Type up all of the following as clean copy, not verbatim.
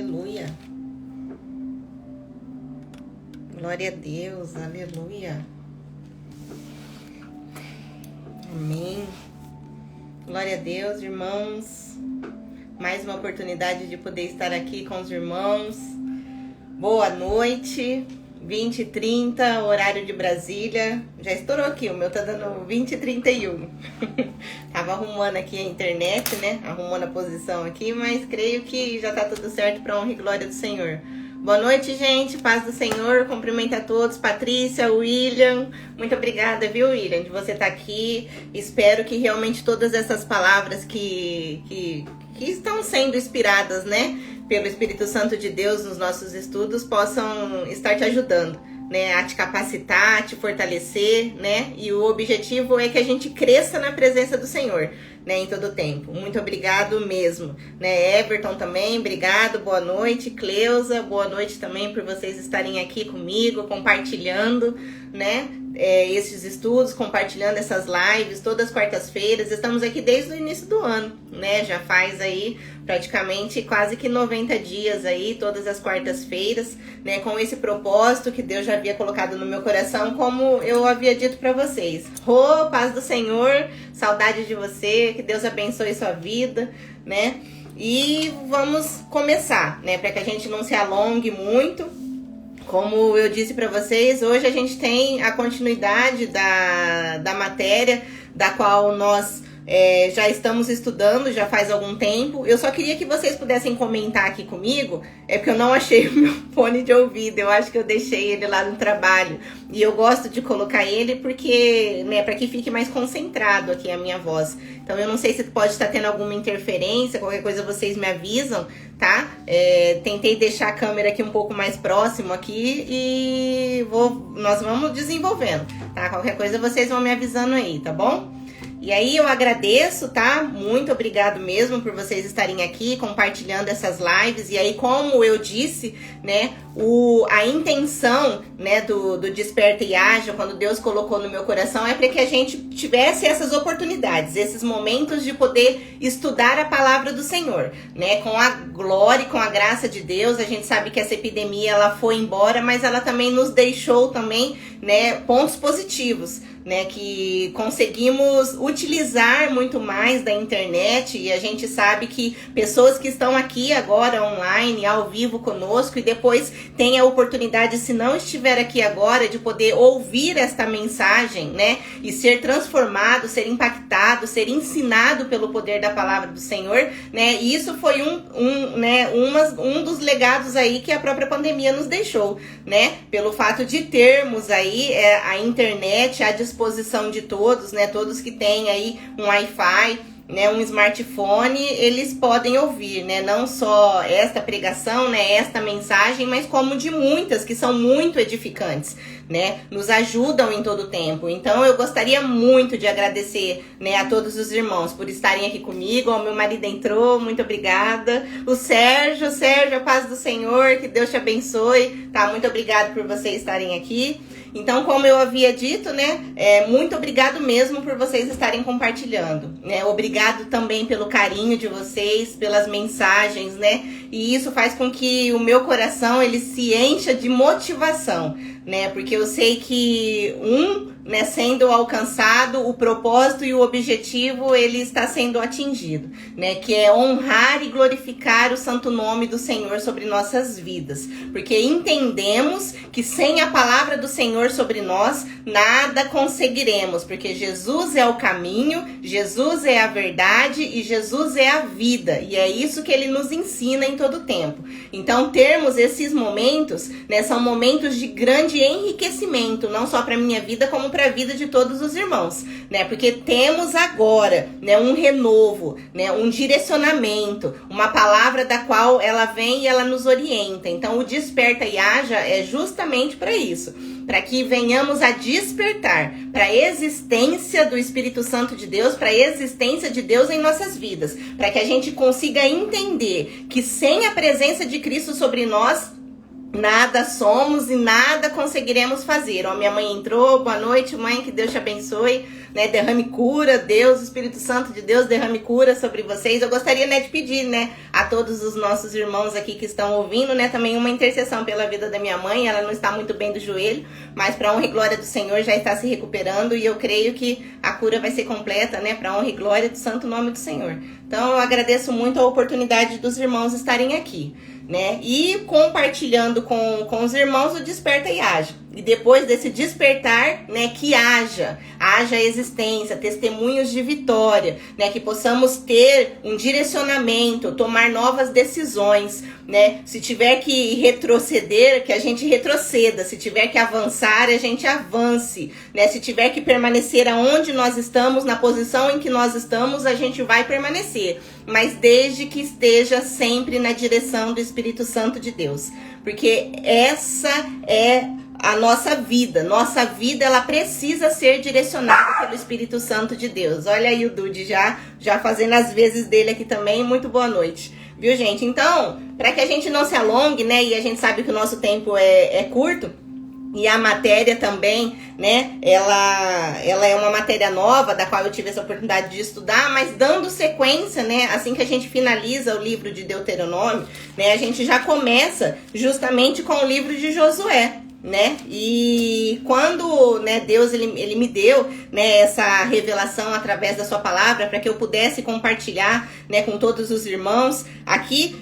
Aleluia. Glória a Deus, aleluia. Amém. Glória a Deus, irmãos. Mais uma oportunidade de poder estar aqui com os irmãos. Boa noite. 20h30, horário de Brasília. Já estourou aqui, o meu tá dando 20h31. Tava arrumando aqui a internet, né? Arrumando a posição aqui, mas creio que já tá tudo certo para honra e glória do Senhor. Boa noite, gente. Paz do Senhor. Cumprimento a todos. Patrícia, William. Muito obrigada, viu, William, de você estar aqui. Espero que realmente todas essas palavras que estão sendo inspiradas, né, pelo Espírito Santo de Deus nos nossos estudos possam estar te ajudando, né, a te capacitar, a te fortalecer, né, e o objetivo é que a gente cresça na presença do Senhor, né, em todo o tempo. Muito obrigado mesmo, né, Everton também, obrigado, boa noite, Cleusa, boa noite também por vocês estarem aqui comigo, compartilhando, né, esses estudos, compartilhando essas lives todas as quartas-feiras. Estamos aqui desde o início do ano, né? Já faz aí praticamente quase que 90 dias aí, todas as quartas-feiras, né? Com esse propósito que Deus já havia colocado no meu coração, como eu havia dito para vocês. Paz do Senhor, saudade de você, que Deus abençoe sua vida, né? E vamos começar, né? Para que a gente não se alongue muito. Como eu disse para vocês, hoje a gente tem a continuidade da matéria da qual nós já estamos estudando já faz algum tempo. Eu só queria que vocês pudessem comentar aqui comigo, porque eu não achei o meu fone de ouvido, eu acho que eu deixei ele lá no trabalho. E eu gosto de colocar ele porque, né, para que fique mais concentrado aqui a minha voz. Então eu não sei se pode estar tendo alguma interferência, qualquer coisa vocês me avisam, tá? Tentei deixar a câmera aqui um pouco mais próximo aqui e nós vamos desenvolvendo, tá? Qualquer coisa vocês vão me avisando aí, tá bom? E aí eu agradeço, tá? Muito obrigado mesmo por vocês estarem aqui compartilhando essas lives. E aí, como eu disse, né, a intenção, né, do Desperta e Haja, quando Deus colocou no meu coração, é para que a gente tivesse essas oportunidades, esses momentos de poder estudar a palavra do Senhor, né, com a glória e com a graça de Deus. A gente sabe que essa epidemia, ela foi embora, mas ela também nos deixou também, né, pontos positivos, né, que conseguimos utilizar muito mais da internet. E a gente sabe que pessoas que estão aqui agora online, ao vivo conosco, e depois tem a oportunidade, se não estiver aqui agora, de poder ouvir esta mensagem, né, e ser transformado, ser impactado, ser ensinado pelo poder da palavra do Senhor, né, e isso foi um dos legados aí que a própria pandemia nos deixou, né, pelo fato de termos aí a internet à disposição de todos, né, todos que têm aí um Wi-Fi, né, um smartphone, eles podem ouvir, né, não só esta pregação, né, esta mensagem, mas como de muitas que são muito edificantes, né, nos ajudam em todo o tempo. Então eu gostaria muito de agradecer, né, a todos os irmãos por estarem aqui comigo. O meu marido entrou, muito obrigada. O Sérgio, a paz do Senhor, que Deus te abençoe, tá? Muito obrigado por vocês estarem aqui. Então, como eu havia dito, né, muito obrigado mesmo por vocês estarem compartilhando, né, obrigado também pelo carinho de vocês, pelas mensagens, né, e isso faz com que o meu coração, ele se encha de motivação, né, porque eu sei que né, sendo alcançado, o propósito e o objetivo, ele está sendo atingido, né, que é honrar e glorificar o santo nome do Senhor sobre nossas vidas, porque entendemos que sem a palavra do Senhor sobre nós, nada conseguiremos, porque Jesus é o caminho, Jesus é a verdade e Jesus é a vida, e é isso que ele nos ensina em todo tempo. Então, termos esses momentos, né, são momentos de grande enriquecimento, não só para minha vida, como para a vida de todos os irmãos, né? Porque temos agora, né, um renovo, né, um direcionamento, uma palavra da qual ela vem e ela nos orienta. Então, o Desperta e Haja é justamente para isso, para que venhamos a despertar para a existência do Espírito Santo de Deus, para a existência de Deus em nossas vidas, para que a gente consiga entender que sem a presença de Cristo sobre nós, Nada somos e nada conseguiremos fazer. Ó, minha mãe entrou, boa noite, mãe, que Deus te abençoe, né? Derrame cura, Deus, Espírito Santo de Deus, derrame cura sobre vocês. Eu gostaria, né, de pedir, né, a todos os nossos irmãos aqui que estão ouvindo, né, também uma intercessão pela vida da minha mãe. Ela não está muito bem do joelho, mas para honra e glória do Senhor já está se recuperando e eu creio que a cura vai ser completa, né, para honra e glória do santo nome do Senhor. Então eu agradeço muito a oportunidade dos irmãos estarem aqui, né? E compartilhando com os irmãos o Desperta e Age. E depois desse despertar, né, que haja existência, testemunhos de vitória, né, que possamos ter um direcionamento, tomar novas decisões, né? Se tiver que retroceder, que a gente retroceda. Se tiver que avançar, a gente avance, né? Se tiver que permanecer aonde nós estamos, na posição em que nós estamos, a gente vai permanecer. Mas desde que esteja sempre na direção do Espírito Santo de Deus. Porque essa é a nossa vida. Nossa vida, ela precisa ser direcionada pelo Espírito Santo de Deus. Olha aí o Dude já fazendo as vezes dele aqui também. Muito boa noite. Viu, gente? Então, para que a gente não se alongue, né? E a gente sabe que o nosso tempo é curto. E a matéria também, né, ela é uma matéria nova, da qual eu tive essa oportunidade de estudar, mas dando sequência, né, assim que a gente finaliza o livro de Deuteronômio, né, a gente já começa justamente com o livro de Josué, né, e quando, né, Deus, ele me deu, né, essa revelação através da sua palavra, para que eu pudesse compartilhar, né, com todos os irmãos, aqui,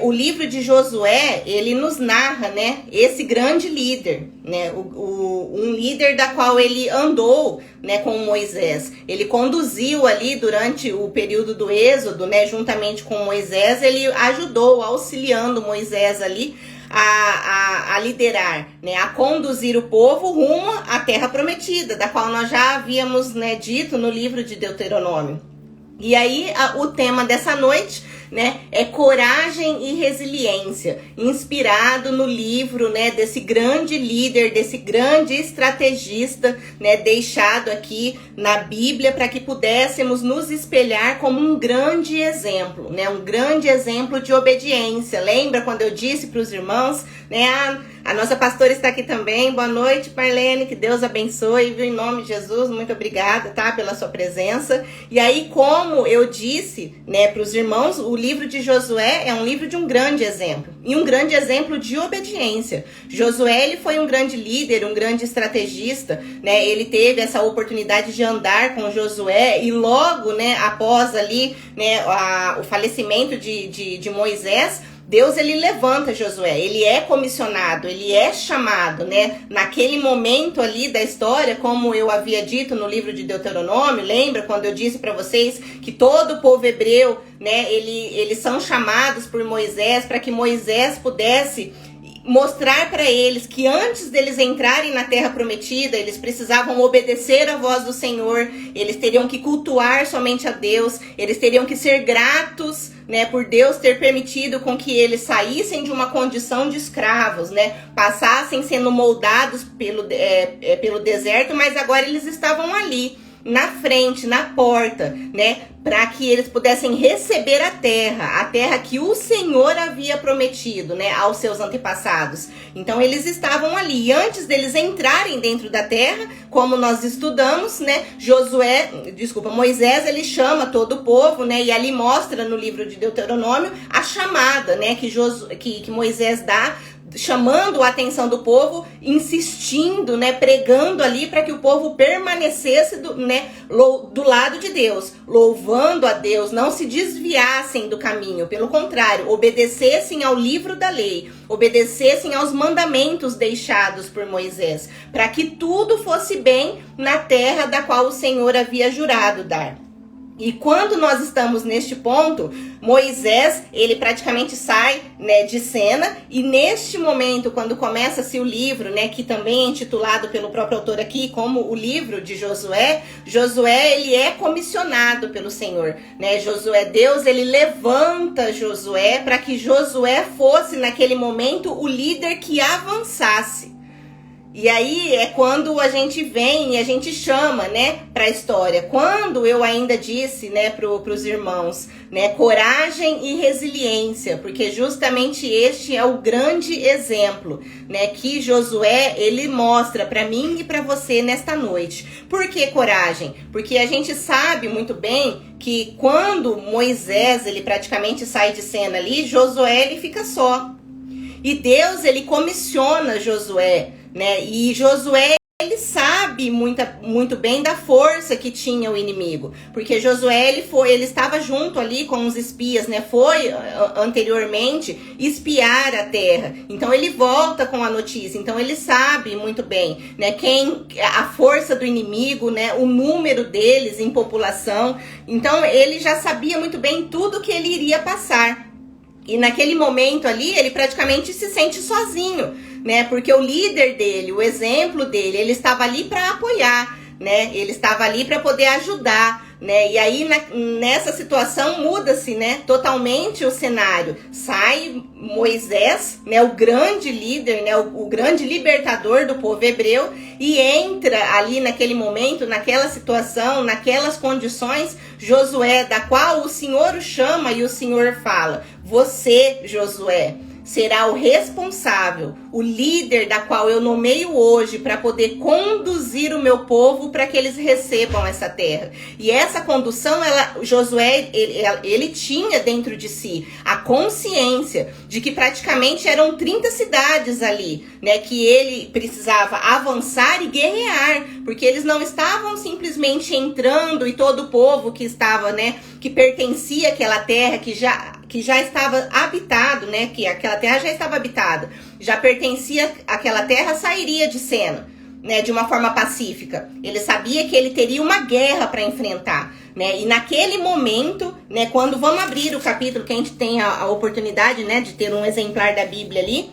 o livro de Josué, ele nos narra, né, esse grande líder, né, um líder da qual ele andou, né, com Moisés. Ele conduziu ali durante o período do Êxodo, né, juntamente com Moisés, ele ajudou, auxiliando Moisés ali a liderar, né, a conduzir o povo rumo à terra prometida, da qual nós já havíamos, né, dito no livro de Deuteronômio. E aí o tema dessa noite, né, é coragem e resiliência, inspirado no livro, né, desse grande líder, desse grande estrategista, né, deixado aqui na Bíblia para que pudéssemos nos espelhar como um grande exemplo, né, um grande exemplo de obediência. Lembra quando eu disse para os irmãos, né, a nossa pastora está aqui também. Boa noite, Marlene, que Deus abençoe, viu, em nome de Jesus, muito obrigada, tá, pela sua presença. E aí, como eu disse, né, para os irmãos, o livro de Josué é um livro de um grande exemplo, e um grande exemplo de obediência. Josué, ele foi um grande líder, um grande estrategista, né, ele teve essa oportunidade de andar com Josué, e logo, né, após ali, né, o falecimento de Moisés, Deus, ele levanta Josué, ele é comissionado, ele é chamado, né? Naquele momento ali da história, como eu havia dito no livro de Deuteronômio, lembra quando eu disse para vocês que todo o povo hebreu, né, eles são chamados por Moisés para que Moisés pudesse mostrar para eles que antes deles entrarem na terra prometida, eles precisavam obedecer à voz do Senhor, eles teriam que cultuar somente a Deus, eles teriam que ser gratos, né, por Deus ter permitido com que eles saíssem de uma condição de escravos, né, passassem sendo moldados pelo deserto, mas agora eles estavam ali, na frente, na porta, né, para que eles pudessem receber a terra que o Senhor havia prometido, né, aos seus antepassados. Então eles estavam ali, e antes deles entrarem dentro da terra, como nós estudamos, né, Moisés, ele chama todo o povo, né, e ali mostra no livro de Deuteronômio a chamada, né, que Moisés dá, chamando a atenção do povo, insistindo, né, pregando ali para que o povo permanecesse do lado de Deus, louvando a Deus, não se desviassem do caminho, pelo contrário, obedecessem ao livro da lei, obedecessem aos mandamentos deixados por Moisés, para que tudo fosse bem na terra da qual o Senhor havia jurado dar. E quando nós estamos neste ponto, Moisés, ele praticamente sai, né, de cena, e neste momento, quando começa-se o livro, né, que também é intitulado pelo próprio autor aqui como o livro de Josué, ele é comissionado pelo Senhor, né, Deus, ele levanta Josué para que Josué fosse naquele momento o líder que avançasse. E aí é quando a gente vem e a gente chama, né, para a história. Quando eu ainda disse, né, pros irmãos, né, coragem e resiliência, porque justamente este é o grande exemplo, né, que Josué, ele mostra para mim e para você nesta noite. Por que coragem? Porque a gente sabe muito bem que quando Moisés, ele praticamente sai de cena ali, Josué, ele fica só. E Deus, ele comissiona Josué, né? E Josué, ele sabe muito bem da força que tinha o inimigo. Porque Josué, ele estava junto ali com os espias, né? Foi anteriormente espiar a terra. Então ele volta com a notícia. Então ele sabe muito bem, né? A força do inimigo, né? O número deles em população. Então ele já sabia muito bem tudo que ele iria passar. E naquele momento ali, ele praticamente se sente sozinho, né? Porque o líder dele, o exemplo dele, ele estava ali para apoiar, né? Ele estava ali para poder ajudar, né? E aí, nessa situação, muda-se, né? Totalmente o cenário. Sai Moisés, né? O grande líder, né? O grande libertador do povo hebreu, e entra ali naquele momento, naquela situação, naquelas condições, Josué, da qual o Senhor o chama e o Senhor fala: você, Josué, será o responsável, o líder da qual eu nomeio hoje para poder conduzir o meu povo para que eles recebam essa terra. E essa condução, Josué, ele tinha dentro de si a consciência de que praticamente eram 30 cidades ali, né, que ele precisava avançar e guerrear, porque eles não estavam simplesmente entrando e todo o povo que estava, né, que pertencia àquela terra, que já estava habitado, né? Que aquela terra já estava habitada, já pertencia àquela terra, sairia de cena, né? De uma forma pacífica. Ele sabia que ele teria uma guerra para enfrentar, né? E naquele momento, né? Quando vamos abrir o capítulo, que a gente tem a oportunidade, né? De ter um exemplar da Bíblia ali.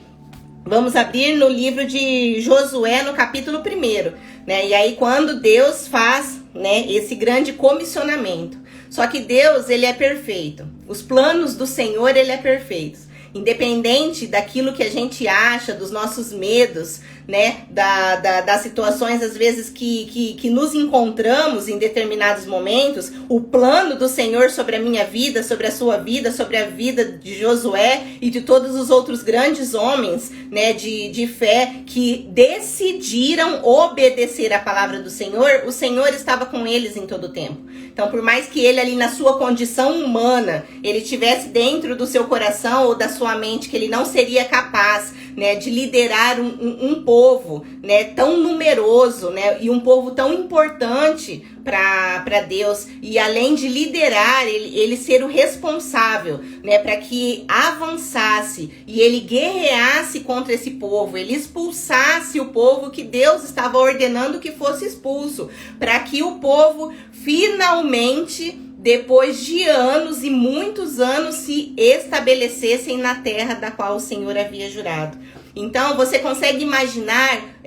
Vamos abrir no livro de Josué, no capítulo 1, né? E aí quando Deus faz, né? Esse grande comissionamento. Só que Deus, ele é perfeito. Os planos do Senhor, ele é perfeito. Independente daquilo que a gente acha, dos nossos medos, né? Das situações, às vezes, que nos encontramos em determinados momentos, o plano do Senhor sobre a minha vida, sobre a sua vida, sobre a vida de Josué e de todos os outros grandes homens, né? De fé que decidiram obedecer a palavra do Senhor, o Senhor estava com eles em todo o tempo. Então, por mais que ele ali na sua condição humana, ele tivesse dentro do seu coração ou da sua mente que ele não seria capaz, né, de liderar um povo, né, tão numeroso, né, e um povo tão importante para Deus, e além de liderar, ele ser o responsável, né, para que avançasse e ele guerreasse contra esse povo, ele expulsasse o povo que Deus estava ordenando que fosse expulso, para que o povo finalmente, depois de anos e muitos anos, se estabelecessem na terra da qual o Senhor havia jurado. Então, você consegue imaginar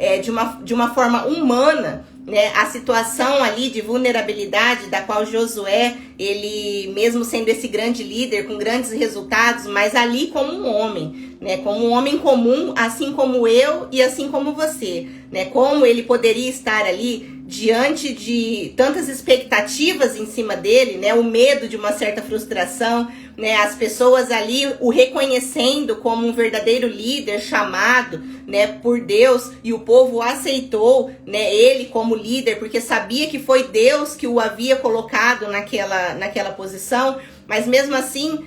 de uma forma humana, né, a situação ali de vulnerabilidade da qual Josué, ele mesmo sendo esse grande líder com grandes resultados, mas ali como um homem, né, como um homem comum, assim como eu e assim como você, né, como ele poderia estar ali diante de tantas expectativas em cima dele, né, o medo de uma certa frustração, né, as pessoas ali o reconhecendo como um verdadeiro líder chamado, né, por Deus, e o povo aceitou, né, ele como líder, porque sabia que foi Deus que o havia colocado naquela posição, mas mesmo assim,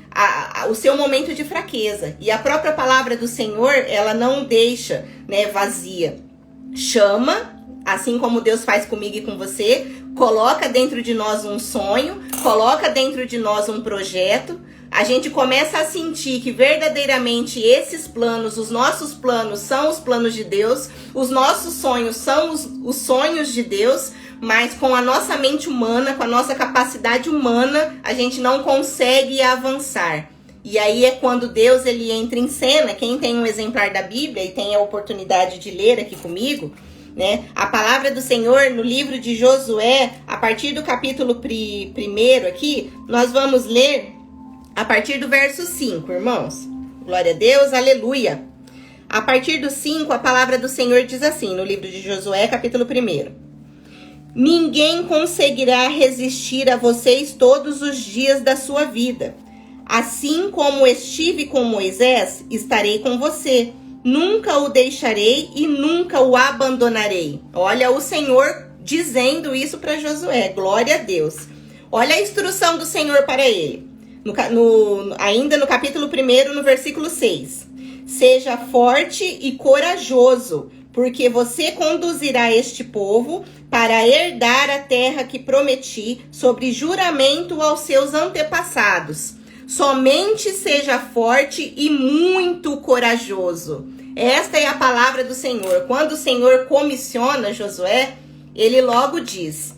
o seu momento de fraqueza. E a própria palavra do Senhor, ela não deixa, né, vazia. Chama, assim como Deus faz comigo e com você, coloca dentro de nós um sonho, coloca dentro de nós um projeto. A gente começa a sentir que verdadeiramente esses planos, os nossos planos são os planos de Deus, os nossos sonhos são os sonhos de Deus, mas com a nossa mente humana, com a nossa capacidade humana, a gente não consegue avançar. E aí é quando Deus, ele entra em cena. Quem tem um exemplar da Bíblia e tem a oportunidade de ler aqui comigo, né, a palavra do Senhor no livro de Josué, a partir do capítulo 1 aqui, nós vamos ler a partir do verso 5, irmãos. Glória a Deus, aleluia. A partir do 5, a palavra do Senhor diz assim, no livro de Josué, capítulo 1. Ninguém conseguirá resistir a vocês todos os dias da sua vida. Assim como estive com Moisés, estarei com você. Nunca o deixarei e nunca o abandonarei. Olha o Senhor dizendo isso para Josué. Glória a Deus. Olha a instrução do Senhor para ele. Ainda no capítulo 1, no versículo 6. Seja forte e corajoso, porque você conduzirá este povo para herdar a terra que prometi sobre juramento aos seus antepassados. Somente seja forte e muito corajoso. Esta é a palavra do Senhor. Quando o Senhor comissiona Josué, ele logo diz: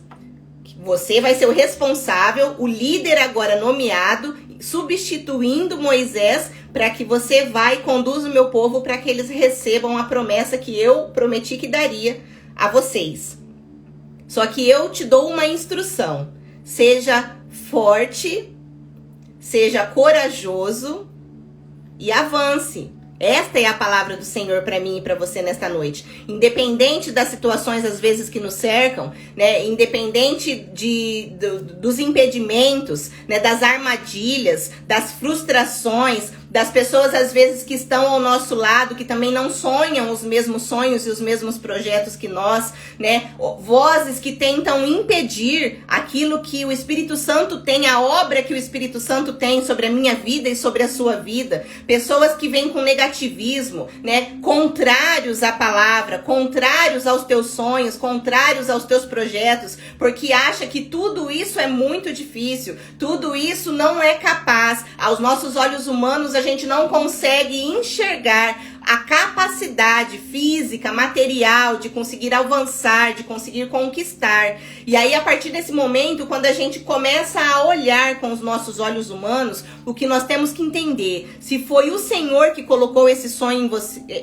você vai ser o responsável, o líder agora nomeado, substituindo Moisés, para que você vá e conduza o meu povo para que eles recebam a promessa que eu prometi que daria a vocês. Só que eu te dou uma instrução. Seja forte, seja corajoso e avance. Esta é a palavra do Senhor para mim e para você nesta noite. Independente das situações, às vezes, que nos cercam, né? Independente dos impedimentos, né? Das armadilhas, das frustrações, das pessoas, às vezes, que estão ao nosso lado, que também não sonham os mesmos sonhos e os mesmos projetos que nós, né? Vozes que tentam impedir aquilo que o Espírito Santo tem, a obra que o Espírito Santo tem sobre a minha vida e sobre a sua vida. Pessoas que vêm com negativismo, né? Contrários à palavra, contrários aos teus sonhos, contrários aos teus projetos, porque acha que tudo isso é muito difícil, tudo isso não é capaz. Aos nossos olhos humanos, a gente não consegue enxergar a capacidade física, material de conseguir avançar, de conseguir conquistar. E aí, a partir desse momento, quando a gente começa a olhar com os nossos olhos humanos, o que nós temos que entender, se foi o Senhor que colocou esse sonho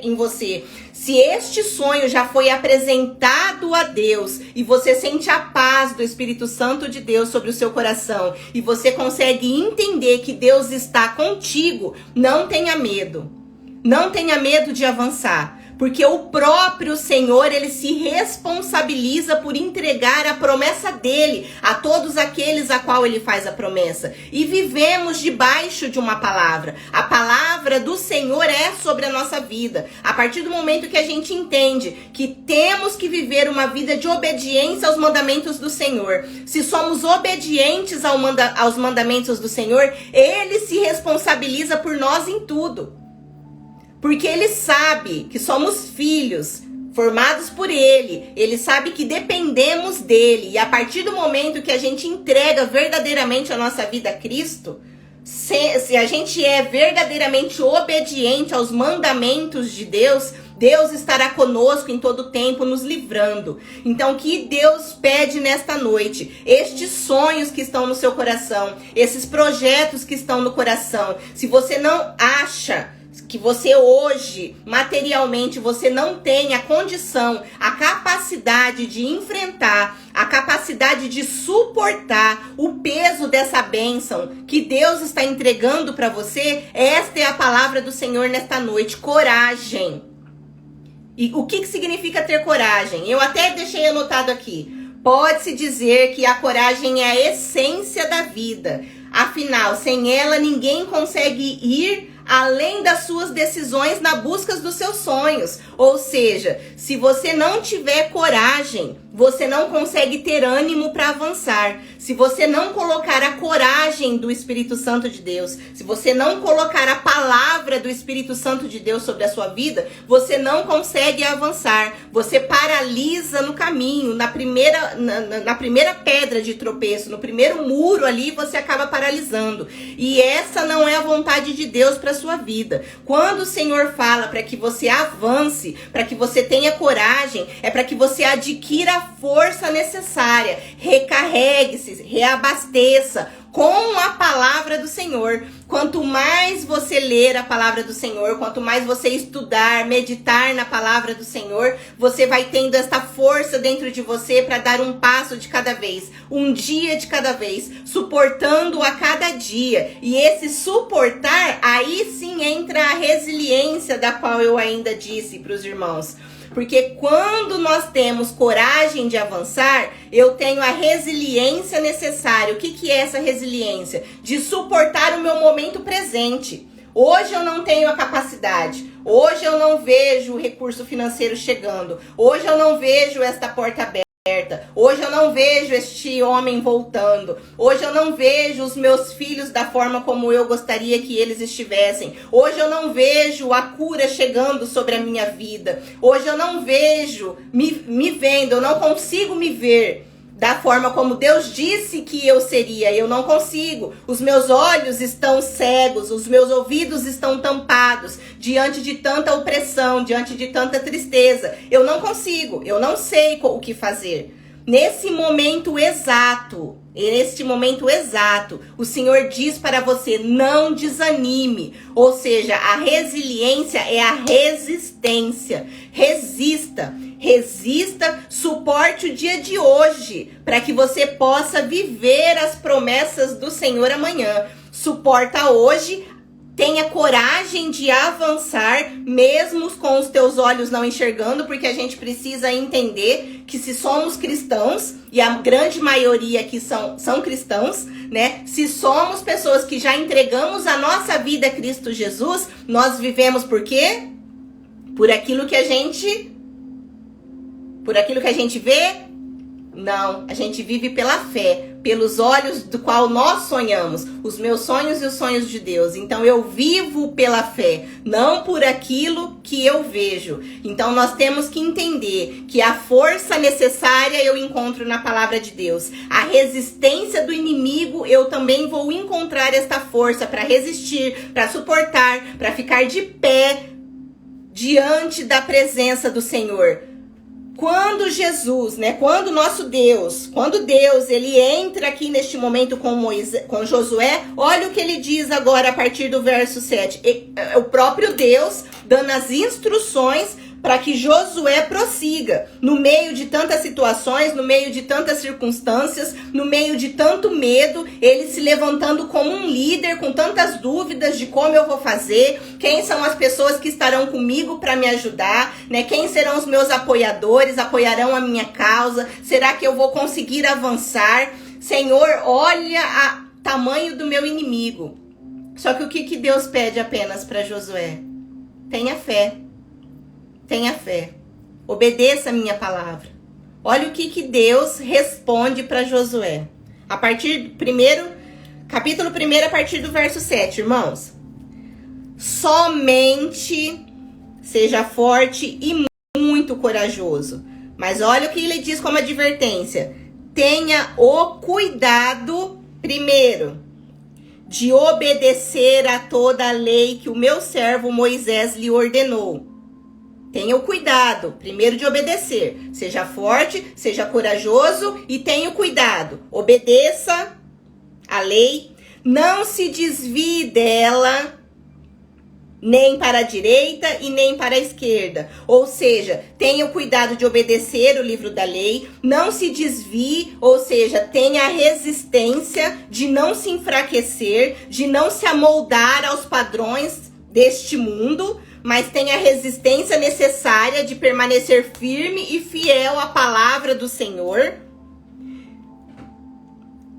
em você, se este sonho já foi apresentado a Deus e você sente a paz do Espírito Santo de Deus sobre o seu coração e você consegue entender que Deus está contigo, não tenha medo. Não tenha medo de avançar, porque o próprio Senhor, ele se responsabiliza por entregar a promessa dele a todos aqueles a qual ele faz a promessa. E vivemos debaixo de uma palavra. A palavra do Senhor é sobre a nossa vida. A partir do momento que a gente entende que temos que viver uma vida de obediência aos mandamentos do Senhor. Se somos obedientes aos mandamentos do Senhor, ele se responsabiliza por nós em tudo. Porque ele sabe que somos filhos formados por ele. Ele sabe que dependemos dele. E a partir do momento que a gente entrega verdadeiramente a nossa vida a Cristo, se a gente é verdadeiramente obediente aos mandamentos de Deus, Deus estará conosco em todo tempo, nos livrando. Então, o que Deus pede nesta noite? Estes sonhos que estão no seu coração, esses projetos que estão no coração, se você não acha que você hoje, materialmente, você não tem a condição, a capacidade de enfrentar, a capacidade de suportar o peso dessa bênção que Deus está entregando para você, esta é a palavra do Senhor nesta noite: coragem. E o que significa ter coragem? Eu até deixei anotado aqui. Pode-se dizer que a coragem é a essência da vida. Afinal, sem ela, ninguém consegue ir além das suas decisões na busca dos seus sonhos. Ou seja, se você não tiver coragem, você não consegue ter ânimo para avançar. Se você não colocar a coragem do Espírito Santo de Deus, se você não colocar a palavra do Espírito Santo de Deus sobre a sua vida, você não consegue avançar. Você paralisa no caminho, na primeira pedra de tropeço, no primeiro muro ali, você acaba paralisando. E essa não é a vontade de Deus para a sua vida. Quando o Senhor fala para que você avance, para que você tenha coragem, é para que você adquira a força necessária, recarregue-se, reabasteça com a palavra do Senhor. Quanto mais você ler a palavra do Senhor, quanto mais você estudar, meditar na palavra do Senhor, você vai tendo esta força dentro de você para dar um passo de cada vez, um dia de cada vez, suportando a cada dia. E esse suportar, aí sim entra a resiliência da qual eu ainda disse para os irmãos. Porque quando nós temos coragem de avançar, eu tenho a resiliência necessária. O que é essa resiliência? De suportar o meu momento presente. Hoje eu não tenho a capacidade. Hoje eu não vejo o recurso financeiro chegando. Hoje eu não vejo esta porta aberta. Hoje eu não vejo este homem voltando. Hoje eu não vejo os meus filhos da forma como eu gostaria que eles estivessem. Hoje eu não vejo a cura chegando sobre a minha vida. Hoje eu não vejo me vendo, eu não consigo me ver da forma como Deus disse que eu seria. Eu não consigo. Os meus olhos estão cegos, os meus ouvidos estão tampados diante de tanta opressão, diante de tanta tristeza. Eu não consigo, eu não sei o que fazer. Nesse momento exato, o Senhor diz para você, não desanime. Ou seja, a resiliência é a resistência. Resista, suporte o dia de hoje, para que você possa viver as promessas do Senhor amanhã. Suporta hoje, tenha coragem de avançar, mesmo com os teus olhos não enxergando, porque a gente precisa entender que se somos cristãos, e a grande maioria aqui são cristãos, né? Se somos pessoas que já entregamos a nossa vida a Cristo Jesus, nós vivemos por quê? Por aquilo que a gente vê? Não, a gente vive pela fé, pelos olhos do qual nós sonhamos, os meus sonhos e os sonhos de Deus. Então eu vivo pela fé, não por aquilo que eu vejo. Então nós temos que entender que a força necessária eu encontro na palavra de Deus. A resistência do inimigo, eu também vou encontrar esta força para resistir, para suportar, para ficar de pé diante da presença do Senhor. Quando Jesus, né, quando Deus, ele entra aqui neste momento com Josué, olha o que ele diz agora a partir do verso 7. O próprio Deus dando as instruções para que Josué prossiga no meio de tantas situações, no meio de tantas circunstâncias, no meio de tanto medo, ele se levantando como um líder com tantas dúvidas de como eu vou fazer, quem são as pessoas que estarão comigo para me ajudar, né? Quem serão os meus apoiadores, apoiarão a minha causa, será que eu vou conseguir avançar? Senhor, olha o tamanho do meu inimigo. Só que o que Deus pede apenas para Josué? Tenha fé. Tenha fé. Obedeça a minha palavra. Olha o que Deus responde para Josué. A partir capítulo 1, a partir do verso 7, irmãos. Somente seja forte e muito corajoso. Mas olha o que ele diz como advertência. Tenha o cuidado, primeiro, de obedecer a toda a lei que o meu servo Moisés lhe ordenou. Tenha o cuidado, primeiro, de obedecer. Seja forte, seja corajoso e tenha o cuidado. Obedeça a lei, não se desvie dela, nem para a direita e nem para a esquerda. Ou seja, tenha o cuidado de obedecer o livro da lei, não se desvie, ou seja, tenha a resistência de não se enfraquecer, de não se amoldar aos padrões deste mundo, mas tenha a resistência necessária de permanecer firme e fiel à palavra do Senhor.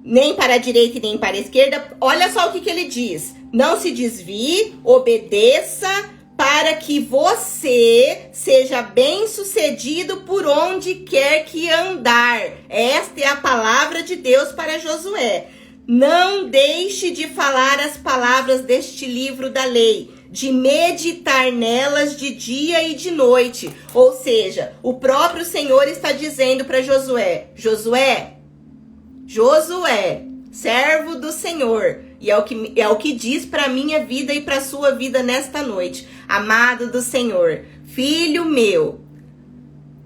Nem para a direita e nem para a esquerda. Olha só o que ele diz. Não se desvie, obedeça, para que você seja bem-sucedido por onde quer que andar. Esta é a palavra de Deus para Josué. Não deixe de falar as palavras deste livro da lei, de meditar nelas de dia e de noite. Ou seja, o próprio Senhor está dizendo para Josué, servo do Senhor, e é o que diz para a minha vida e para a sua vida nesta noite. Amado do Senhor, filho meu,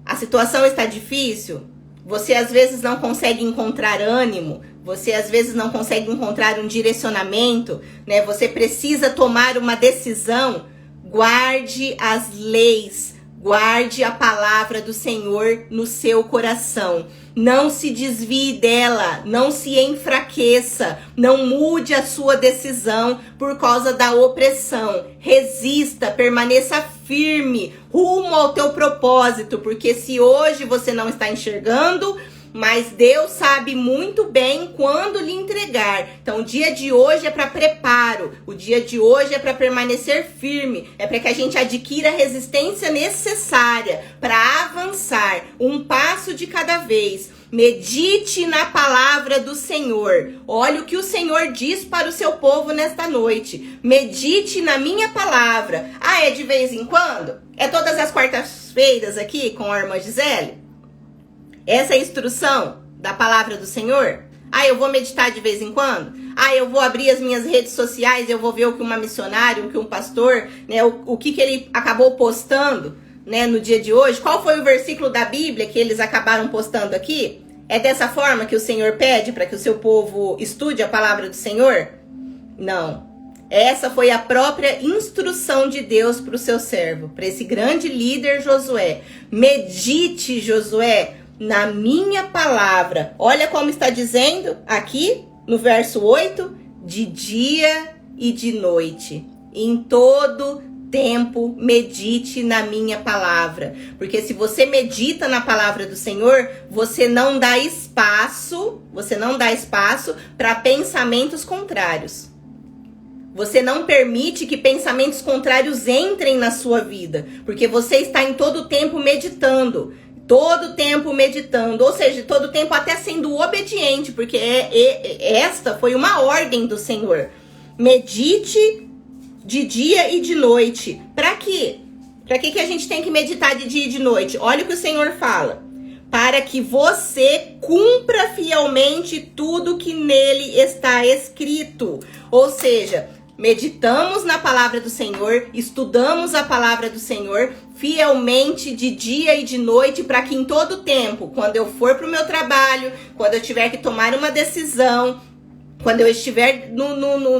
a situação está difícil? Você às vezes não consegue encontrar ânimo, você às vezes não consegue encontrar um direcionamento, né? Você precisa tomar uma decisão. Guarde as leis, guarde a palavra do Senhor no seu coração. Não se desvie dela, não se enfraqueça, não mude a sua decisão por causa da opressão. Resista, permaneça firme, rumo ao teu propósito, porque se hoje você não está enxergando, mas Deus sabe muito bem quando lhe entregar. Então o dia de hoje é para preparo, o dia de hoje é para permanecer firme, é para que a gente adquira a resistência necessária para avançar, um passo de cada vez. Medite na palavra do Senhor. Olha o que o Senhor diz para o seu povo nesta noite. Medite na minha palavra. Ah, é de vez em quando? É todas as quartas-feiras aqui com a irmã Gisele? Essa é a instrução da palavra do Senhor? Ah, eu vou meditar de vez em quando? Ah, eu vou abrir as minhas redes sociais, eu vou ver o que uma missionária, o que um pastor, né, o que ele acabou postando, né, no dia de hoje. Qual foi o versículo da Bíblia que eles acabaram postando aqui? É dessa forma que o Senhor pede para que o seu povo estude a palavra do Senhor? Não. Essa foi a própria instrução de Deus para o seu servo, para esse grande líder Josué. Medite, Josué, na minha palavra. Olha como está dizendo aqui no verso 8, de dia e de noite. Em todo tempo medite na minha palavra. Porque se você medita na palavra do Senhor, você não dá espaço para pensamentos contrários. Você não permite que pensamentos contrários entrem na sua vida, porque você está em todo tempo meditando. Todo tempo meditando, ou seja, todo tempo até sendo obediente, porque esta foi uma ordem do Senhor. Medite de dia e de noite. Para quê? Para que a gente tem que meditar de dia e de noite? Olha o que o Senhor fala. Para que você cumpra fielmente tudo que nele está escrito. Ou seja, meditamos na palavra do Senhor, estudamos a palavra do Senhor fielmente de dia e de noite, para que em todo tempo, quando eu for para o meu trabalho, quando eu tiver que tomar uma decisão, quando eu estiver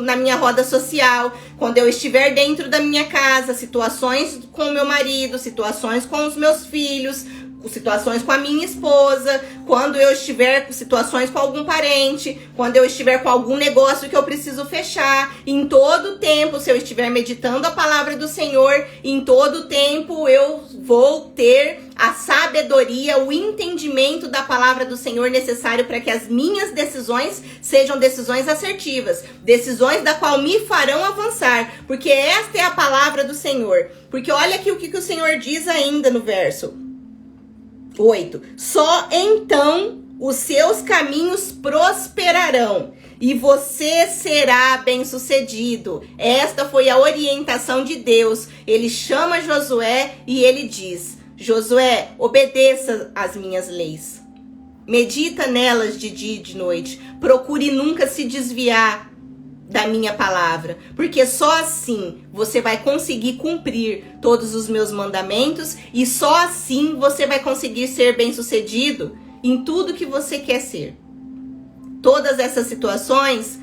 na minha roda social, quando eu estiver dentro da minha casa, situações com o meu marido, situações com os meus filhos, situações com a minha esposa, quando eu estiver com situações com algum parente, quando eu estiver com algum negócio que eu preciso fechar, em todo tempo, se eu estiver meditando a palavra do Senhor, em todo tempo eu vou ter a sabedoria, o entendimento da palavra do Senhor necessário para que as minhas decisões sejam decisões assertivas, decisões da qual me farão avançar, porque esta é a palavra do Senhor. Porque olha aqui o que o Senhor diz ainda no verso 8. Só então os seus caminhos prosperarão e você será bem-sucedido. Esta foi a orientação de Deus. Ele chama Josué e ele diz: Josué, obedeça às minhas leis. Medita nelas de dia e de noite. Procure nunca se desviar da minha palavra, porque só assim você vai conseguir cumprir todos os meus mandamentos e só assim você vai conseguir ser bem-sucedido em tudo que você quer ser. Todas essas situações,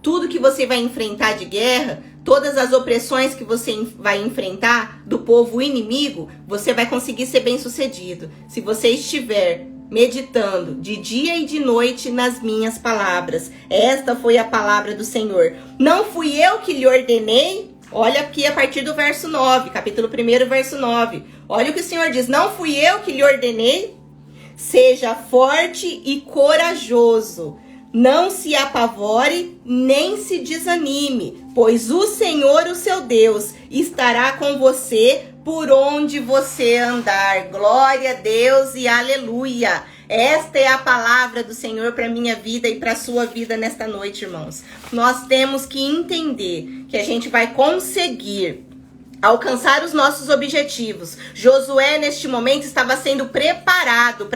tudo que você vai enfrentar de guerra, todas as opressões que você vai enfrentar do povo inimigo, você vai conseguir ser bem-sucedido se você estiver meditando de dia e de noite nas minhas palavras. Esta foi a palavra do Senhor. Não fui eu que lhe ordenei? Olha aqui a partir do verso 9, capítulo 1, verso 9. Olha o que o Senhor diz. Não fui eu que lhe ordenei? Seja forte e corajoso. Não se apavore, nem se desanime, pois o Senhor, o seu Deus, estará com você por onde você andar. Glória a Deus e aleluia. Esta é a palavra do Senhor para minha vida e para a sua vida nesta noite, irmãos. Nós temos que entender que a gente vai conseguir alcançar os nossos objetivos. Josué, neste momento, estava sendo preparado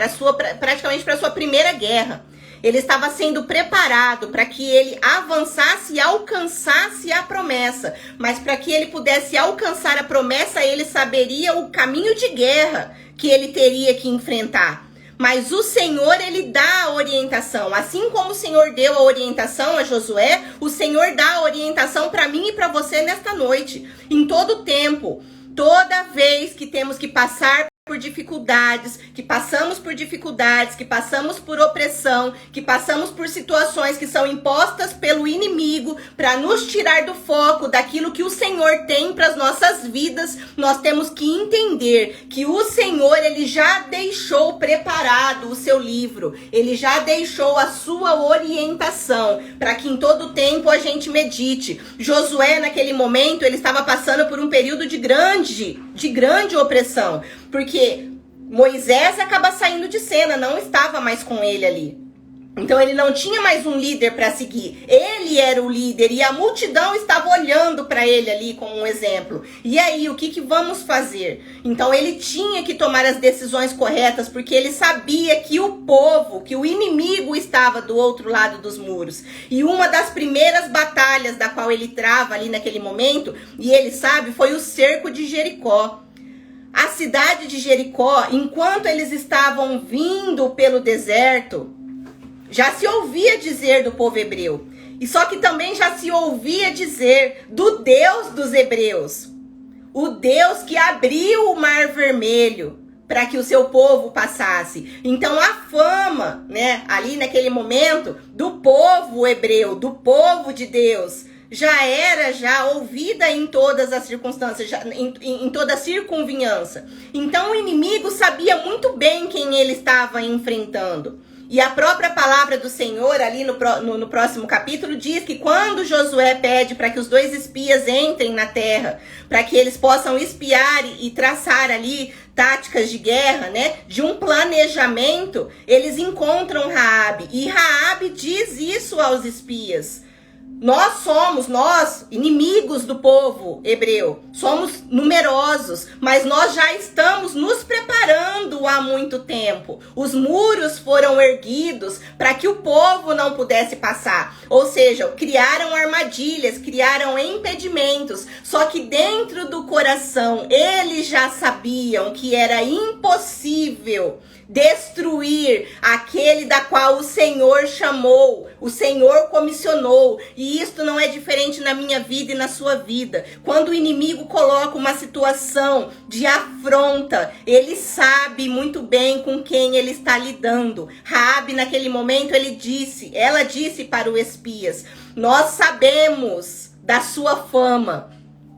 praticamente para a sua primeira guerra. Ele estava sendo preparado para que ele avançasse e alcançasse a promessa. Mas para que ele pudesse alcançar a promessa, ele saberia o caminho de guerra que ele teria que enfrentar. mas o Senhor, ele dá a orientação. Assim como o Senhor deu a orientação a Josué, o Senhor dá a orientação para mim e para você nesta noite. Em todo tempo, toda vez que temos que passar por dificuldades, que passamos por opressão, que passamos por situações que são impostas pelo inimigo para nos tirar do foco daquilo que o Senhor tem para as nossas vidas, nós temos que entender que o Senhor, ele já deixou preparado o seu livro, ele já deixou a sua orientação para que em todo tempo a gente medite. Josué, naquele momento, ele estava passando por um período de grande opressão, porque Moisés acaba saindo de cena, não estava mais com ele ali. Então ele não tinha mais um líder para seguir. Ele era o líder e a multidão estava olhando para ele ali como um exemplo. E aí, o que vamos fazer? Então ele tinha que tomar as decisões corretas, porque ele sabia que o povo, que o inimigo estava do outro lado dos muros. E uma das primeiras batalhas da qual ele trava ali naquele momento, e ele sabe, foi o cerco de Jericó. A cidade de Jericó, enquanto eles estavam vindo pelo deserto, já se ouvia dizer do povo hebreu. E só que também já se ouvia dizer do Deus dos hebreus. O Deus que abriu o Mar Vermelho para que o seu povo passasse. Então a fama, né, ali naquele momento, do povo hebreu, do povo de Deus, já era ouvida em todas as circunstâncias, em toda a circunvizinhança. Então o inimigo sabia muito bem quem ele estava enfrentando. E a própria palavra do Senhor, ali no próximo capítulo, diz que quando Josué pede para que os 2 espias entrem na terra, para que eles possam espiar e traçar ali táticas de guerra, né, de um planejamento, eles encontram Raabe. E Raabe diz isso aos espias. Nós, inimigos do povo hebreu, somos numerosos, mas nós já estamos nos preparando há muito tempo. Os muros foram erguidos para que o povo não pudesse passar. Ou seja, criaram armadilhas, criaram impedimentos. Só que dentro do coração, eles já sabiam que era impossível destruir aquele da qual o Senhor chamou, o Senhor comissionou. E isto não é diferente na minha vida e na sua vida. Quando o inimigo coloca uma situação de afronta, ele sabe muito bem com quem ele está lidando. Raabe, naquele momento, ela disse para os espias: nós sabemos da sua fama,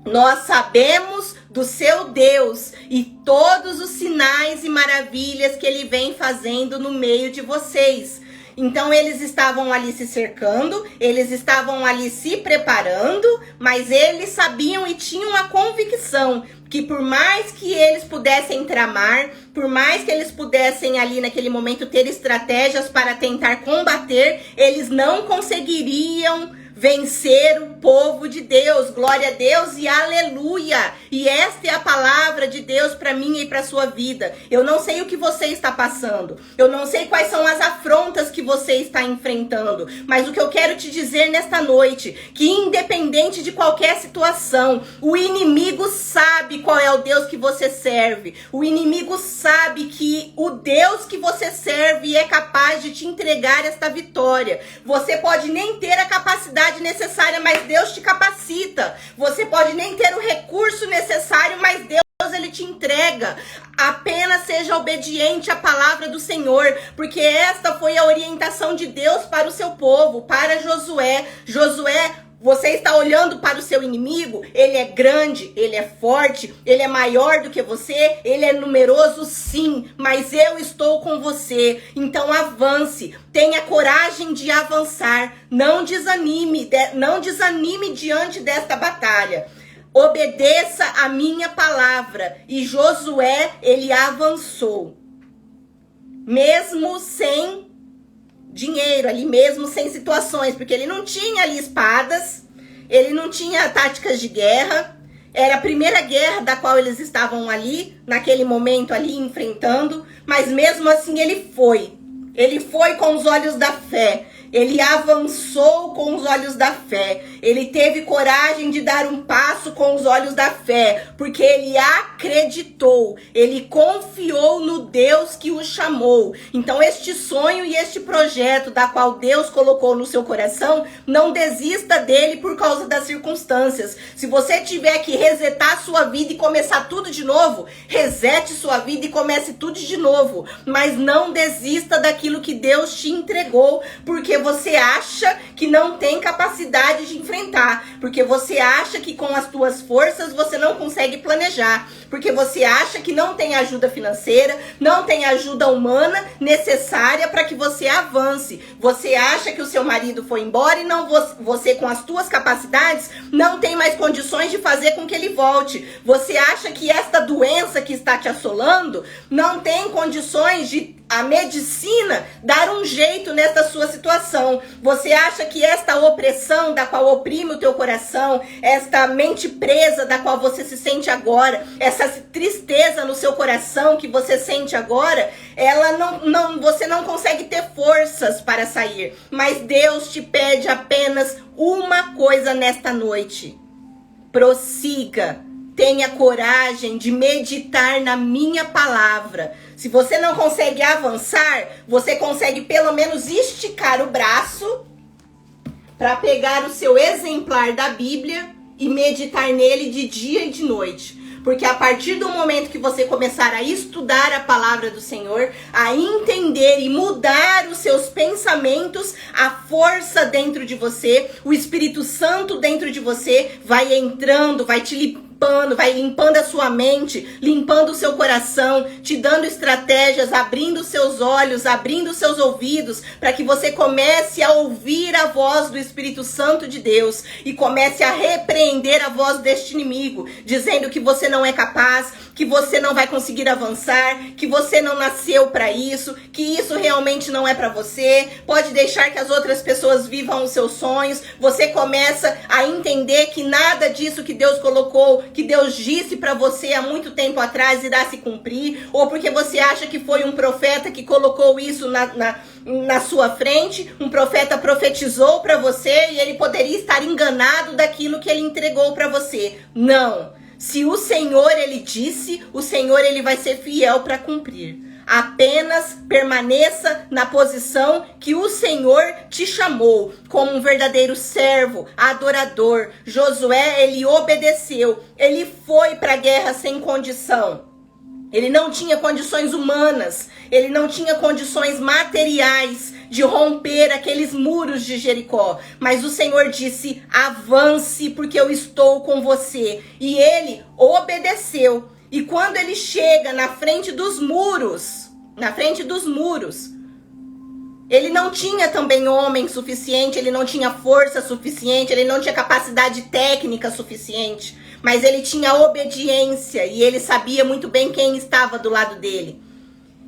nós sabemos do seu Deus e todos os sinais e maravilhas que ele vem fazendo no meio de vocês. Então eles estavam ali se cercando, eles estavam ali se preparando, mas eles sabiam e tinham a convicção que por mais que eles pudessem tramar, por mais que eles pudessem ali naquele momento ter estratégias para tentar combater, eles não conseguiriam vencer o povo de Deus. Glória a Deus e aleluia. E esta é a palavra de Deus para mim e para sua vida. Eu não sei o que você está passando. Eu não sei quais são as afrontas que você está enfrentando. Mas o que eu quero te dizer nesta noite, que independente de qualquer situação, o inimigo sabe qual é o Deus que você serve. O inimigo sabe que o Deus que você serve é capaz de te entregar esta vitória. Você pode nem ter a capacidade necessária, mas Deus te capacita. Você pode nem ter o recurso necessário, mas Deus, ele te entrega. Apenas seja obediente à palavra do Senhor, porque esta foi a orientação de Deus para o seu povo, para Josué. Josué, você está olhando para o seu inimigo, ele é grande, ele é forte, ele é maior do que você, ele é numeroso sim, mas eu estou com você. Então avance, tenha coragem de avançar, não desanime diante desta batalha. Obedeça a minha palavra. E Josué, ele avançou, mesmo sem dinheiro, ali mesmo sem situações, porque ele não tinha ali espadas, ele não tinha táticas de guerra, era a primeira guerra da qual eles estavam ali, naquele momento ali enfrentando, mas mesmo assim ele foi com os olhos da fé, Ele avançou com os olhos da fé. Ele teve coragem de dar um passo com os olhos da fé, porque ele acreditou, ele confiou no Deus que o chamou. Então este sonho e este projeto da qual Deus colocou no seu coração, não desista dele por causa das circunstâncias. Se você tiver que resetar sua vida e começar tudo de novo, resete sua vida e comece tudo de novo. Mas não desista daquilo que Deus te entregou, porque você acha que não tem capacidade de enfrentar, porque você acha que com as tuas forças você não consegue planejar, porque você acha que não tem ajuda financeira, não tem ajuda humana necessária para que você avance. Você acha que o seu marido foi embora e não você com as tuas capacidades não tem mais condições de fazer com que ele volte. Você acha que esta doença que está te assolando não tem condições de a medicina dar um jeito nessa sua situação. Você acha que esta opressão da qual oprime o teu coração, esta mente presa da qual você se sente agora, essa tristeza no seu coração que você sente agora, ela você não consegue ter forças para sair. Mas Deus te pede apenas uma coisa nesta noite: prossiga. Tenha coragem de meditar na minha palavra. Se você não consegue avançar, você consegue pelo menos esticar o braço para pegar o seu exemplar da Bíblia e meditar nele de dia e de noite. Porque a partir do momento que você começar a estudar a palavra do Senhor, a entender e mudar os seus pensamentos, a força dentro de você, o Espírito Santo dentro de você vai entrando, vai te limpando, vai limpando a sua mente, limpando o seu coração, te dando estratégias, abrindo os seus olhos, abrindo os seus ouvidos, para que você comece a ouvir a voz do Espírito Santo de Deus e comece a repreender a voz deste inimigo, dizendo que você não é capaz, que você não vai conseguir avançar, que você não nasceu para isso, que isso realmente não é para você. Pode deixar que as outras pessoas vivam os seus sonhos. Você começa a entender que nada disso que Deus colocou, que Deus disse para você há muito tempo atrás irá se cumprir, ou porque você acha que foi um profeta que colocou isso na sua frente, um profeta profetizou para você e ele poderia estar enganado daquilo que ele entregou para você. Não. Se o Senhor, ele disse, o Senhor, ele vai ser fiel para cumprir. Apenas permaneça na posição que o Senhor te chamou, como um verdadeiro servo, adorador. Josué, ele obedeceu, ele foi para a guerra sem condição. Ele não tinha condições humanas, ele não tinha condições materiais de romper aqueles muros de Jericó. Mas o Senhor disse: avance, porque eu estou com você. E ele obedeceu. E quando ele chega na frente dos muros, ele não tinha também homem suficiente, ele não tinha força suficiente, ele não tinha capacidade técnica suficiente. Mas ele tinha obediência e ele sabia muito bem quem estava do lado dele.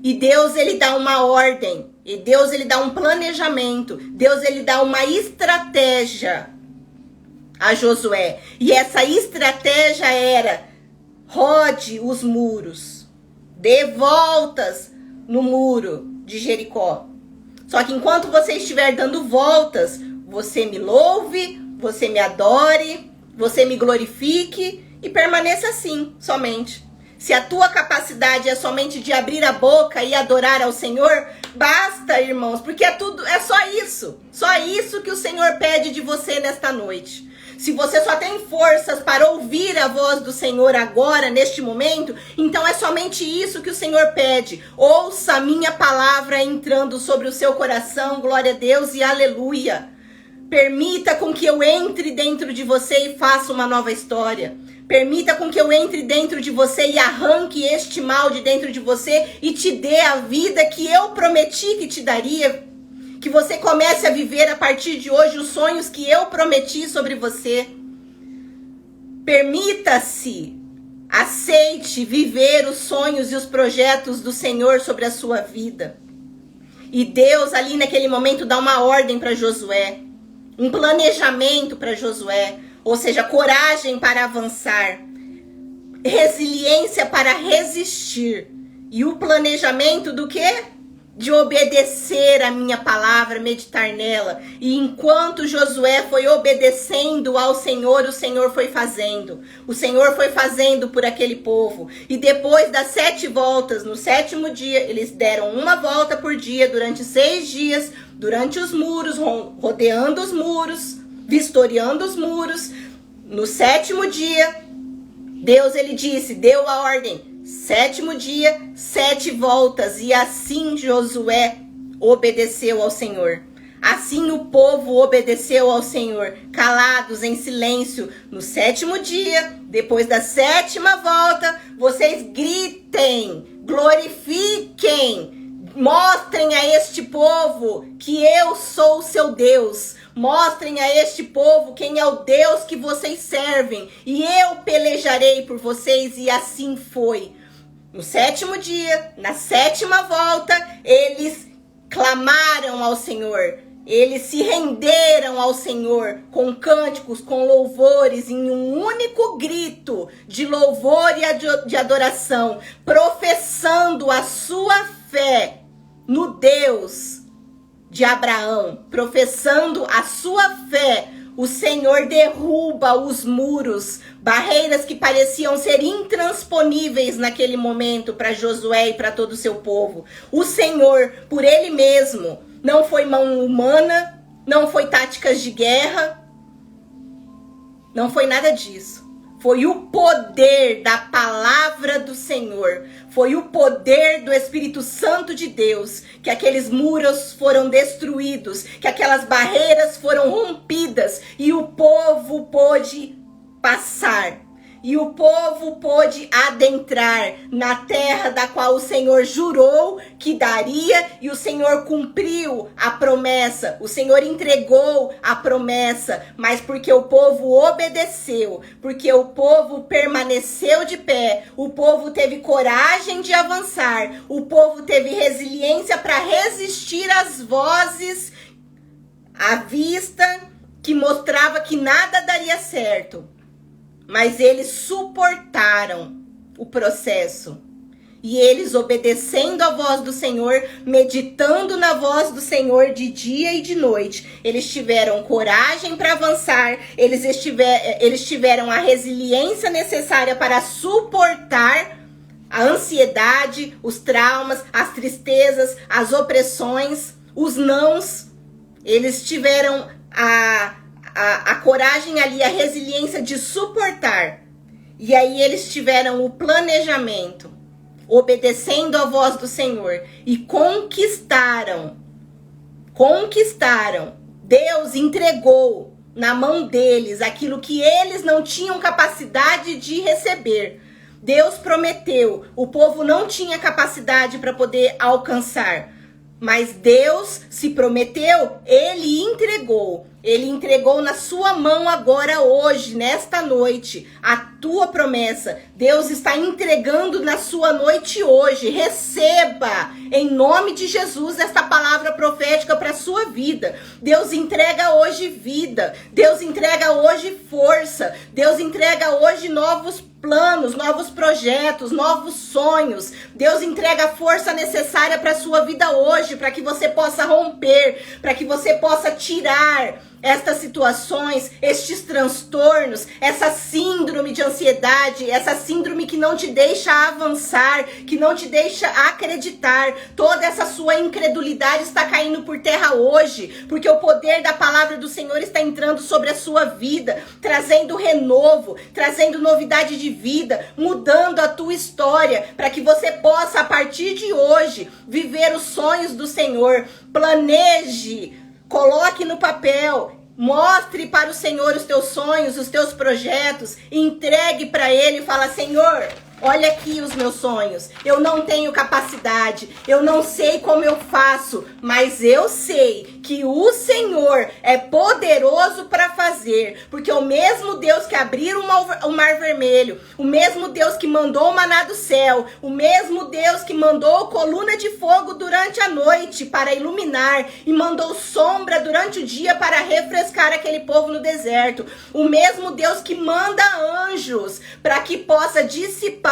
E Deus, ele dá uma ordem, e Deus, ele dá um planejamento, Deus, ele dá uma estratégia a Josué. E essa estratégia era: rode os muros, dê voltas no muro de Jericó. Só que enquanto você estiver dando voltas, você me louve, você me adore, você me glorifique e permaneça assim, somente. Se a tua capacidade é somente de abrir a boca e adorar ao Senhor, basta, irmãos, porque é só isso que o Senhor pede de você nesta noite. Se você só tem forças para ouvir a voz do Senhor agora, neste momento, então é somente isso que o Senhor pede. Ouça a minha palavra entrando sobre o seu coração, glória a Deus e aleluia. Permita com que eu entre dentro de você e faça uma nova história. Permita com que eu entre dentro de você e arranque este mal de dentro de você e te dê a vida que eu prometi que te daria. Que você comece a viver a partir de hoje os sonhos que eu prometi sobre você. Permita-se, aceite viver os sonhos e os projetos do Senhor sobre a sua vida. E Deus ali naquele momento dá uma ordem para Josué. Um planejamento para Josué. Ou seja, coragem para avançar, resiliência para resistir. E o planejamento do quê? de obedecer a minha palavra, meditar nela. E enquanto Josué foi obedecendo ao Senhor, o Senhor foi fazendo. O Senhor foi fazendo por aquele povo. E depois das 7 voltas, no 7º dia, eles deram uma volta por dia durante 6 dias, durante os muros, rodeando os muros, vistoriando os muros. No 7º dia, Deus, ele disse, deu a ordem. 7º dia, 7 voltas, e assim Josué obedeceu ao Senhor. Assim o povo obedeceu ao Senhor, calados, em silêncio. No 7º dia, depois da 7ª volta, vocês gritem, glorifiquem, mostrem a este povo que eu sou o seu Deus. Mostrem a este povo quem é o Deus que vocês servem, e eu pelejarei por vocês, e assim foi. No 7º dia, na 7ª volta, eles clamaram ao Senhor. Eles se renderam ao Senhor com cânticos, com louvores, em um único grito de louvor e de adoração, professando a sua fé no Deus de Abraão, professando a sua fé. O Senhor derruba os muros, barreiras que pareciam ser intransponíveis naquele momento para Josué e para todo o seu povo. O Senhor, por ele mesmo, não foi mão humana, não foi táticas de guerra, não foi nada disso. Foi o poder da palavra do Senhor, foi o poder do Espírito Santo de Deus, que aqueles muros foram destruídos, que aquelas barreiras foram rompidas e o povo pôde passar. E o povo pôde adentrar na terra da qual o Senhor jurou que daria, e o Senhor cumpriu a promessa, o Senhor entregou a promessa, mas porque o povo obedeceu, porque o povo permaneceu de pé, o povo teve coragem de avançar, o povo teve resiliência para resistir às vozes à vista que mostrava que nada daria certo. Mas eles suportaram o processo. E eles, obedecendo a voz do Senhor, meditando na voz do Senhor de dia e de noite, eles tiveram coragem para avançar, eles tiveram a resiliência necessária para suportar a ansiedade, os traumas, as tristezas, as opressões, os nãos. Eles tiveram a coragem ali, a resiliência de suportar. E aí eles tiveram o planejamento, obedecendo a voz do Senhor, e conquistaram. Deus entregou na mão deles aquilo que eles não tinham capacidade de receber. Deus prometeu, o povo não tinha capacidade para poder alcançar. Mas Deus se prometeu, Ele entregou. Ele entregou na sua mão agora, hoje, nesta noite, a tua promessa. Deus está entregando na sua noite hoje. Receba, em nome de Jesus, esta palavra profética para a sua vida. Deus entrega hoje vida. Deus entrega hoje força. Deus entrega hoje novos planos, novos projetos, novos sonhos. Deus entrega a força necessária para a sua vida hoje, para que você possa romper, para que você possa tirar estas situações, estes transtornos, essa síndrome de ansiedade, essa síndrome que não te deixa avançar, que não te deixa acreditar. Toda essa sua incredulidade está caindo por terra hoje, porque o poder da palavra do Senhor está entrando sobre a sua vida, trazendo renovo, trazendo novidade de vida, mudando a tua história, para que você possa, a partir de hoje, viver os sonhos do Senhor. Planeje, coloque no papel, mostre para o Senhor os teus sonhos, os teus projetos, entregue para Ele e fala: Senhor, olha aqui os meus sonhos, eu não tenho capacidade, eu não sei como eu faço, mas eu sei que o Senhor é poderoso para fazer, porque o mesmo Deus que abriu o mar vermelho, o mesmo Deus que mandou o maná do céu, o mesmo Deus que mandou coluna de fogo durante a noite para iluminar e mandou sombra durante o dia para refrescar aquele povo no deserto, o mesmo Deus que manda anjos para que possa dissipar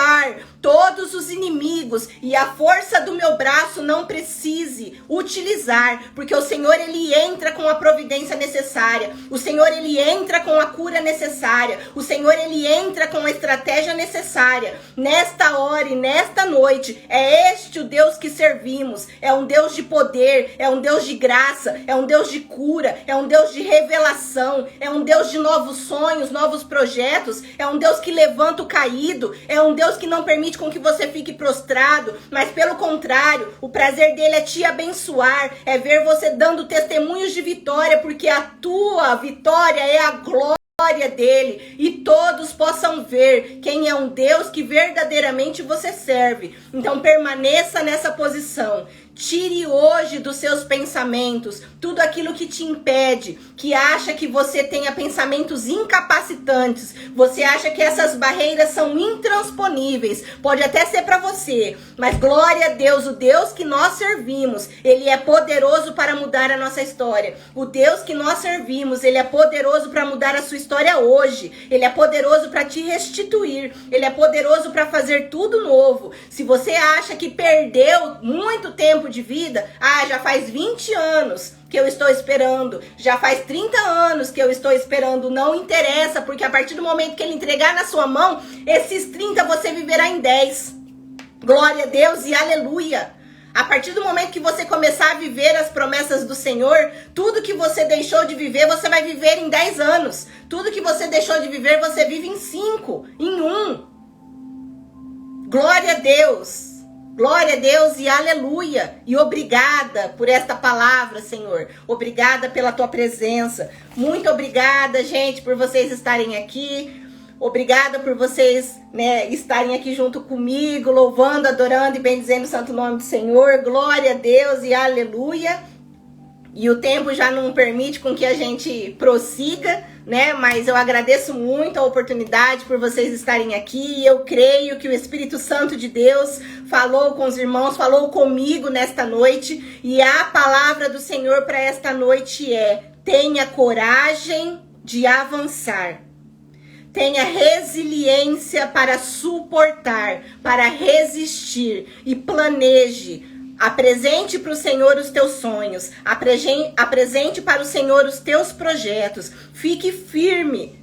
todos os inimigos e a força do meu braço não precise utilizar, porque o Senhor, ele entra com a providência necessária, o Senhor, ele entra com a cura necessária, o Senhor, ele entra com a estratégia necessária. Nesta hora e nesta noite, é este o Deus que servimos, é um Deus de poder, é um Deus de graça, é um Deus de cura, é um Deus de revelação, é um Deus de novos sonhos, novos projetos, é um Deus que levanta o caído, é um Deus que não permite com que você fique prostrado, mas pelo contrário, o prazer dele é te abençoar, é ver você dando testemunhos de vitória, porque a tua vitória é a glória dele, e todos possam ver quem é um Deus que verdadeiramente você serve. Então permaneça nessa posição. Tire hoje dos seus pensamentos tudo aquilo que te impede, que acha que você tenha pensamentos incapacitantes. Você acha que essas barreiras são intransponíveis. Pode até ser para você, mas glória a Deus, o Deus que nós servimos, ele é poderoso para mudar a nossa história. O Deus que nós servimos, ele é poderoso para mudar a sua história hoje. Ele é poderoso para te restituir. Ele é poderoso para fazer tudo novo. Se você acha que perdeu muito tempo de vida, já faz 20 anos que eu estou esperando, já faz 30 anos que eu estou esperando, não interessa, porque a partir do momento que ele entregar na sua mão, esses 30 você viverá em 10. Glória a Deus e aleluia. A partir do momento que você começar a viver as promessas do Senhor, tudo que você deixou de viver, você vai viver em 10 anos. Tudo que você deixou de viver, você vive em 5, em 1. Glória a Deus. Glória a Deus e aleluia. E obrigada por esta palavra, Senhor. Obrigada pela tua presença. Muito obrigada, gente, por vocês estarem aqui. Obrigada por vocês, estarem aqui junto comigo, louvando, adorando e bendizendo o santo nome do Senhor. Glória a Deus e aleluia. E o tempo já não permite com que a gente prossiga, mas eu agradeço muito a oportunidade por vocês estarem aqui. Eu creio que o Espírito Santo de Deus falou com os irmãos, falou comigo nesta noite. E a palavra do Senhor para esta noite é: tenha coragem de avançar. Tenha resiliência para suportar, para resistir e planeje. Apresente para o Senhor os teus sonhos, apresente para o Senhor os teus projetos. Fique firme,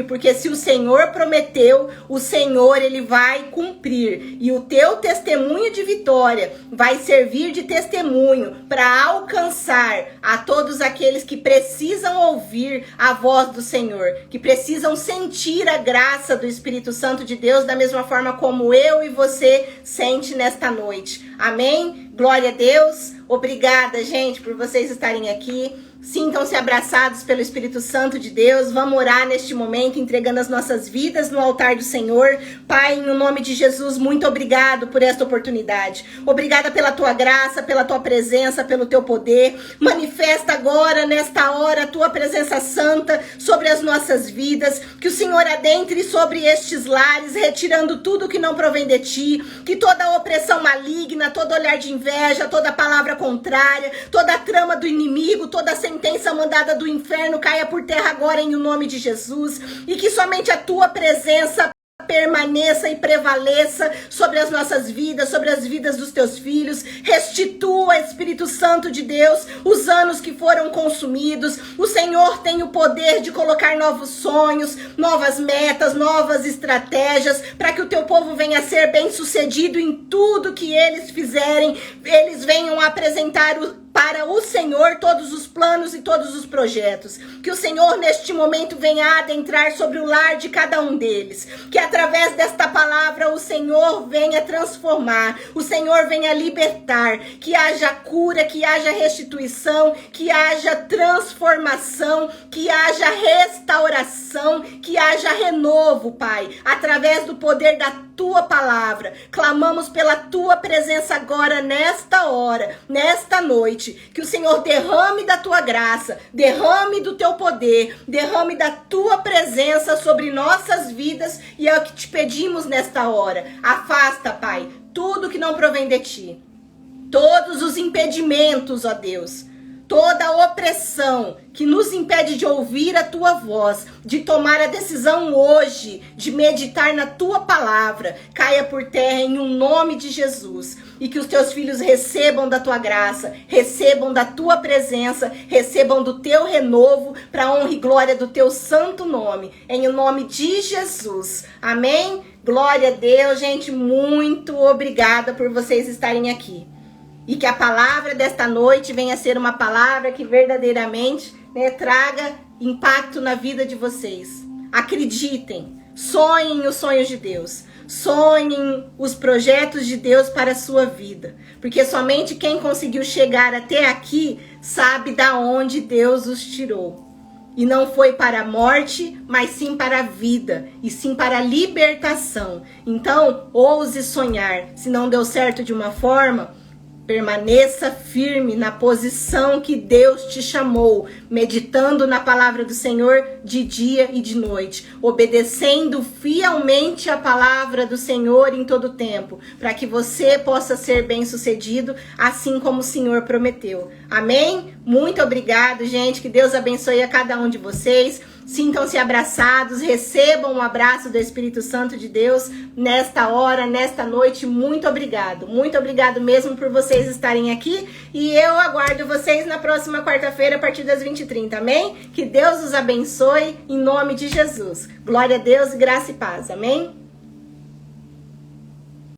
porque se o Senhor prometeu, o Senhor, ele vai cumprir. E o teu testemunho de vitória vai servir de testemunho para alcançar a todos aqueles que precisam ouvir a voz do Senhor, que precisam sentir a graça do Espírito Santo de Deus da mesma forma como eu e você sente nesta noite. Amém? Glória a Deus. Obrigada, gente, por vocês estarem aqui. Sintam-se abraçados pelo Espírito Santo de Deus. Vamos orar neste momento, entregando as nossas vidas no altar do Senhor. Pai, no nome de Jesus, muito obrigado por esta oportunidade. Obrigada pela tua graça, pela tua presença, pelo teu poder. Manifesta agora, nesta hora, a tua presença santa sobre as nossas vidas. Que o Senhor adentre sobre estes lares, retirando tudo que não provém de ti. Que toda opressão maligna, todo olhar de inveja, toda palavra contrária, toda trama do inimigo, toda sentença mandada do inferno caia por terra agora em nome de Jesus, e que somente a tua presença permaneça e prevaleça sobre as nossas vidas, sobre as vidas dos teus filhos. Restitua, Espírito Santo de Deus, os anos que foram consumidos. O Senhor tem o poder de colocar novos sonhos, novas metas, novas estratégias, para que o teu povo venha a ser bem sucedido em tudo que eles fizerem. Eles venham a apresentar para o Senhor todos os planos e todos os projetos. Que o Senhor neste momento venha adentrar sobre o lar de cada um deles. Que através desta palavra o Senhor venha transformar, o Senhor venha libertar, que haja cura, que haja restituição, que haja transformação, que haja restauração, que haja renovo, Pai, através do poder da tua palavra. Clamamos pela tua presença agora, nesta hora, nesta noite. Que o Senhor derrame da tua graça, derrame do teu poder, derrame da tua presença sobre nossas vidas, e é o que te pedimos nesta hora. Afasta, Pai, tudo que não provém de ti. Todos os impedimentos, ó Deus, toda opressão que nos impede de ouvir a tua voz, de tomar a decisão hoje, de meditar na tua palavra, caia por terra em um nome de Jesus. E que os teus filhos recebam da tua graça, recebam da tua presença, recebam do teu renovo, para a honra e glória do teu santo nome, em o nome de Jesus. Amém? Glória a Deus, gente, muito obrigada por vocês estarem aqui. E que a palavra desta noite venha a ser uma palavra que verdadeiramente, traga impacto na vida de vocês. Acreditem, sonhem os sonhos de Deus. Sonhem os projetos de Deus para a sua vida. Porque somente quem conseguiu chegar até aqui sabe da onde Deus os tirou. E não foi para a morte, mas sim para a vida. E sim para a libertação. Então, ouse sonhar. Se não deu certo de uma forma, permaneça firme na posição que Deus te chamou, meditando na palavra do Senhor de dia e de noite, obedecendo fielmente a palavra do Senhor em todo tempo, para que você possa ser bem-sucedido, assim como o Senhor prometeu. Amém? Muito obrigado, gente. Que Deus abençoe a cada um de vocês. Sintam-se abraçados, recebam um abraço do Espírito Santo de Deus nesta hora, nesta noite. Muito obrigado mesmo por vocês estarem aqui. E eu aguardo vocês na próxima quarta-feira, a partir das 20h30, amém? Que Deus os abençoe em nome de Jesus. Glória a Deus, graça e paz, amém?